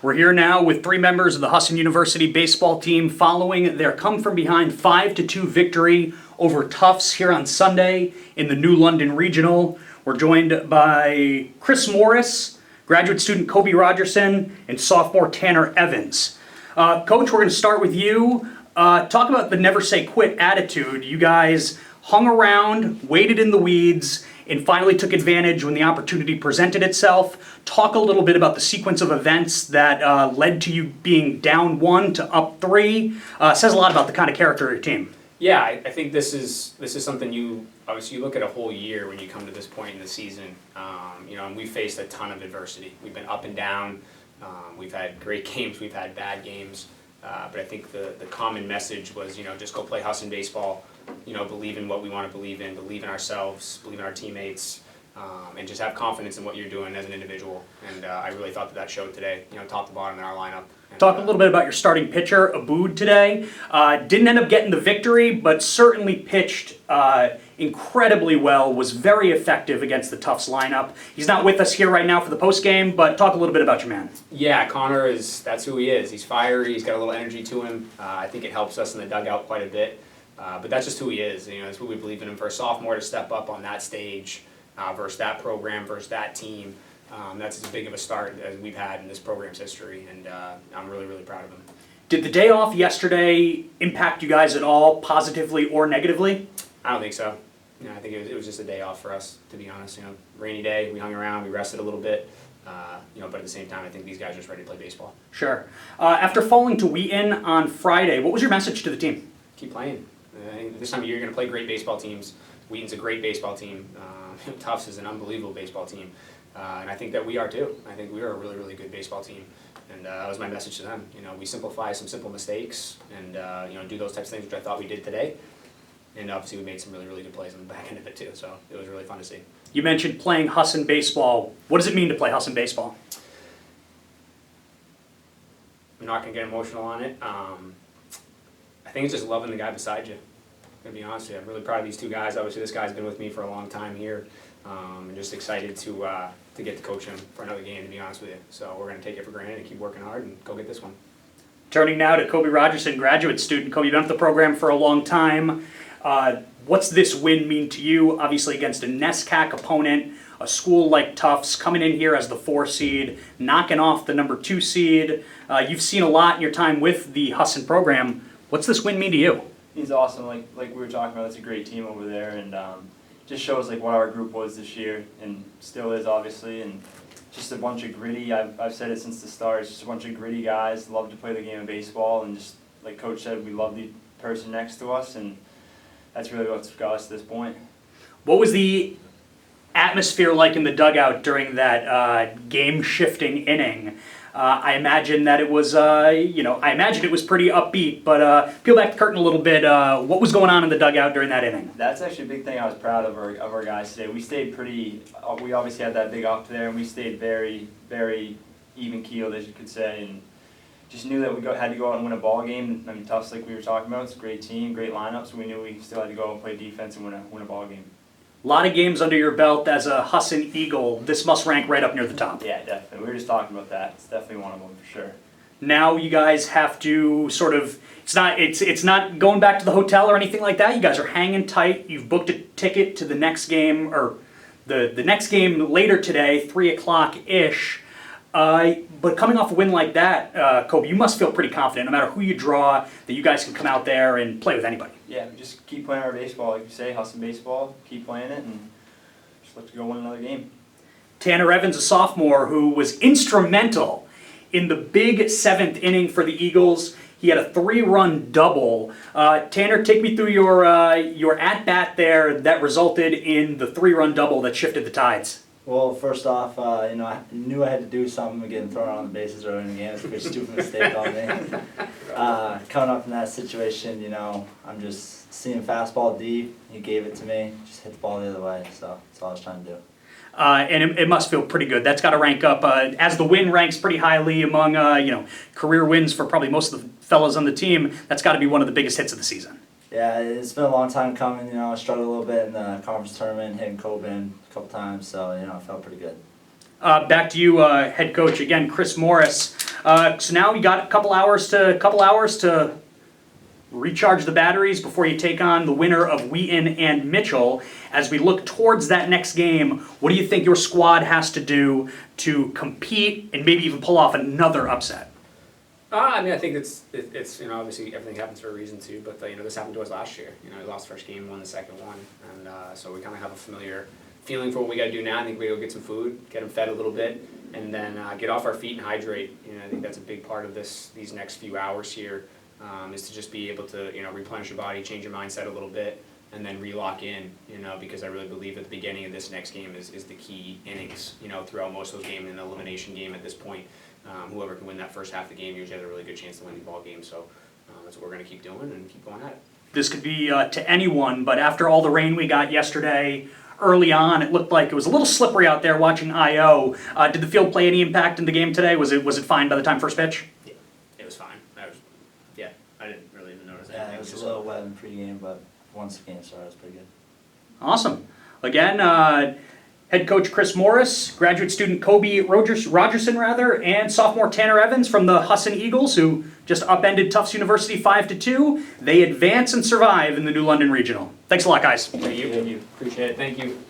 We're here now with three members of the Husson University baseball team following their come-from-behind 5-2 victory over Tufts here on Sunday in the New London Regional. We're joined by Chris Morris, graduate student Kobe Rogerson, and sophomore Tanner Evans. Coach, we're going to start with you. Talk about the never say quit attitude. You guys hung around, waited in the weeds, and finally took advantage when the opportunity presented itself. Talk a little bit about the sequence of events that led to you being down 1 to up 3. Says a lot about the kind of character of your team. Yeah, I think this is something you look at a whole year when you come to this point in the season. And we faced a ton of adversity. We've been up and down. We've had great games. We've had bad games. But I think the common message was, just go play Husson baseball. Believe in what we want to believe in ourselves, believe in our teammates, and just have confidence in what you're doing as an individual. And I really thought that showed today, top to bottom in our lineup. And, Talk a little bit about your starting pitcher, Abood, today. Didn't end up getting the victory, but certainly pitched incredibly well, was very effective against the Tufts lineup. He's not with us here right now for the postgame, but talk a little bit about your man. Yeah, Connor that's who he is. He's fiery, he's got a little energy to him. I think it helps us in the dugout quite a bit. But that's just who he is. That's what we believe in him. For a sophomore to step up on that stage versus that program, versus that team, that's as big of a start as we've had in this program's history, and I'm really, really proud of him. Did the day off yesterday impact you guys at all, positively or negatively? I don't think so. I think it was just a day off for us, to be honest. Rainy day, we hung around, we rested a little bit. But at the same time, I think these guys are just ready to play baseball. Sure. After falling to Wheaton on Friday, what was your message to the team? Keep playing. I think this time of year you're going to play great baseball teams. Wheaton's a great baseball team. Tufts is an unbelievable baseball team. And I think that we are too. I think we are a really, really good baseball team. And that was my message to them. We simplify some simple mistakes and do those types of things, which I thought we did today. And obviously we made some really, really good plays on the back end of it too. So it was really fun to see. You mentioned playing Husson baseball. What does it mean to play Husson baseball? I'm not going to get emotional on it. I think it's just loving the guy beside you. I'm going to be honest with you. I'm really proud of these two guys. Obviously, this guy's been with me for a long time here. And just excited to get to coach him for another game, to be honest with you. So we're going to take it for granted and keep working hard and go get this one. Turning now to Kobe Rogerson, graduate student. Kobe, you've been with the program for a long time. What's this win mean to you? Obviously against a NESCAC opponent, a school like Tufts, coming in here as the 4 seed, knocking off the number 2 seed. You've seen a lot in your time with the Husson program. What's this win mean to you? He's awesome. Like we were talking about, that's a great team over there, and just shows what our group was this year, and still is obviously, and just a bunch of gritty. I've said it since the start. It's just a bunch of gritty guys, love to play the game of baseball, and just like Coach said, we love the person next to us, and that's really what's got us to this point. What was the atmosphere like in the dugout during that game-shifting inning? I imagine that it was, I imagine it was pretty upbeat, but peel back the curtain a little bit. What was going on in the dugout during that inning? That's actually a big thing I was proud of our guys today. We stayed pretty, we obviously had that big up there, and we stayed very, very even-keeled, as you could say, and just knew that we had to go out and win a ball game. I mean, Tufts, like we were talking about, it's a great team, great lineup, so we knew we still had to go out and play defense and win a ball game. A lot of games under your belt as a Husson Eagle. This must rank right up near the top. Yeah, definitely. We were just talking about that. It's definitely one of them for sure. Now you guys have to sort of, it's not going back to the hotel or anything like that. You guys are hanging tight. You've booked a ticket to the next game, or the next game later today, 3 o'clock-ish. But coming off a win like that, Kobe, you must feel pretty confident, no matter who you draw, that you guys can come out there and play with anybody. Yeah, we just keep playing our baseball, like you say, Husson baseball, keep playing it, and just look to go win another game. Tanner Evans, a sophomore, who was instrumental in the big 7th inning for the Eagles. He had a 3-run double. Tanner, take me through your at-bat there that resulted in the 3-run double that shifted the tides. Well, first off, I knew I had to do something getting thrown on the bases early in the game. It's a pretty stupid mistake on me. Coming up in that situation, I'm just seeing fastball deep. He gave it to me, just hit the ball the other way. So that's all I was trying to do. And it must feel pretty good. That's got to rank up, as the win ranks pretty highly among, career wins for probably most of the fellas on the team. That's got to be one of the biggest hits of the season. Yeah, it's been a long time coming. I struggled a little bit in the conference tournament, hitting Coben a couple times, so, it felt pretty good. Back to you, head coach, again, Chris Morris. So now we got a couple hours to recharge the batteries before you take on the winner of Wheaton and Mitchell. As we look towards that next game, what do you think your squad has to do to compete and maybe even pull off another upset? I mean, I think it's obviously everything happens for a reason too, but this happened to us last year. We lost the first game, won the second one, and so we kind of have a familiar feeling for what we got to do now. I think we go get some food, get them fed a little bit, and then get off our feet and hydrate. I think that's a big part of these next few hours here, is to just be able to replenish your body, change your mindset a little bit, and then re-lock in. Because I really believe at the beginning of this next game is the key innings. Throughout most of those games, an elimination game at this point. Whoever can win that first half of the game usually has a really good chance to win the ball game. So that's what we're going to keep doing and keep going at it. This could be to anyone, but after all the rain we got yesterday, early on, it looked like it was a little slippery out there watching IO. Did the field play any impact in the game today? Was it fine by the time first pitch? Yeah, it was fine. I didn't really even notice Yeah, anything. it was a little wet in pregame, but once the game started, it was pretty good. Awesome. Again, head coach Chris Morris, graduate student Kobe Rogerson, and sophomore Tanner Evans from the Husson Eagles, who just upended Tufts University 5-2. They advance and survive in the New London Regional. Thanks a lot, guys. Thank you. Appreciate it. Thank you.